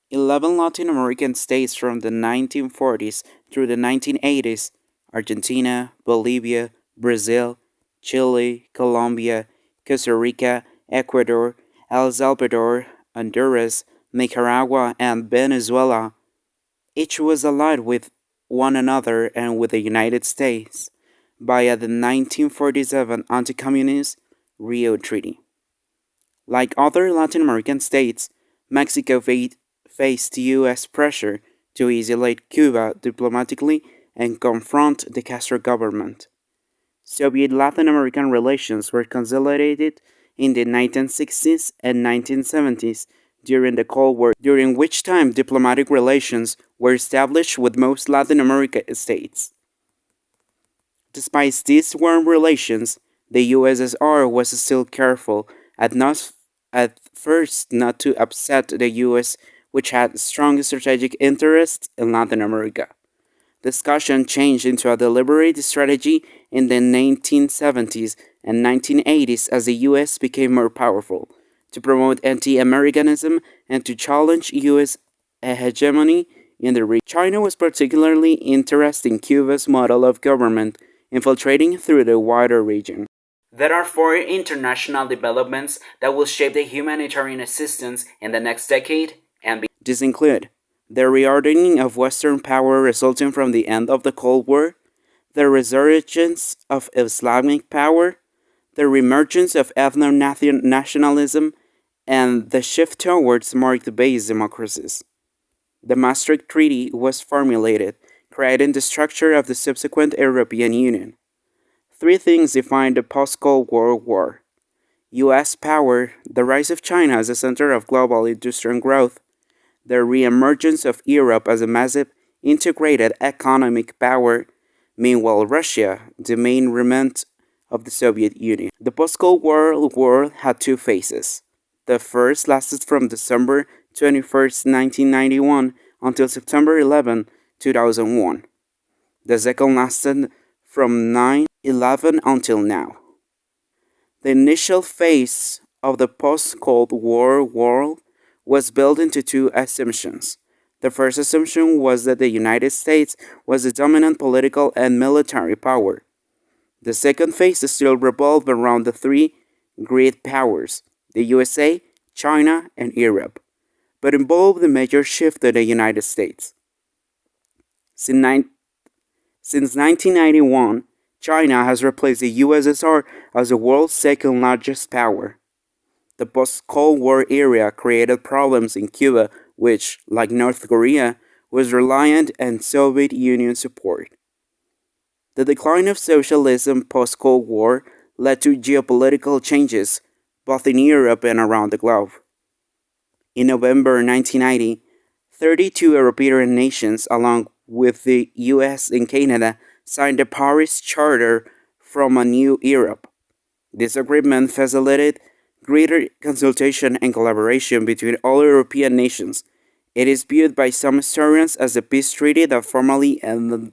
11 Latin American states from the 1940s through the 1980s: Argentina, Bolivia, Brazil, Chile, Colombia, Costa Rica, Ecuador, El Salvador, Honduras, Nicaragua, and Venezuela. Each was allied with one another and with the United States via the 1947 Anti Communist Rio Treaty. Like other Latin American states, Mexico faced U.S. pressure to isolate Cuba diplomatically and confront the Castro government. Soviet Latin American relations were consolidated in the 1960s and 1970s during the Cold War, during which time diplomatic relations were established with most Latin American states. Despite these warm relations, the USSR was still careful at first not to upset the US, which had strong strategic interests in Latin America. Discussion changed into a deliberate strategy in the 1970s and 1980s as the US became more powerful, to promote anti Americanism and to challenge US hegemony in the region. China was particularly interested in Cuba's model of government, infiltrating through the wider region. There are four international developments that will shape the humanitarian assistance in the next decade and beyond. These include the reordering of Western power resulting from the end of the Cold War, the resurgence of Islamic power, the reemergence of ethno-nationalism, and the shift towards market-based democracies. The Maastricht Treaty was formulated, creating the structure of the subsequent European Union. Three things defined the post-Cold War: US power, the rise of China as a center of global industrial growth, the re-emergence of Europe as a massive integrated economic power, meanwhile Russia, the main remnant of the Soviet Union. The post-Cold War had two phases. The first lasted from December 21st, 1991 until September 11, 2001. The second lasted from 9/11 until now. The initial phase of the post-Cold War world was built into two assumptions. The first assumption was that the United States was the dominant political and military power. The second phase still revolved around the three great powers: the USA, China, and Europe, but involved a major shift to the United States. Since 1991, China has replaced the USSR as the world's second largest power. The post-Cold War era created problems in Cuba, which, like North Korea, was reliant on Soviet Union support. The decline of socialism post-Cold War led to geopolitical changes, both in Europe and around the globe. In November 1990, 32 European nations, along with the US and Canada, signed the Paris Charter from a new Europe. This agreement facilitated greater consultation and collaboration between all European nations. It is viewed by some historians as a peace treaty that formally ended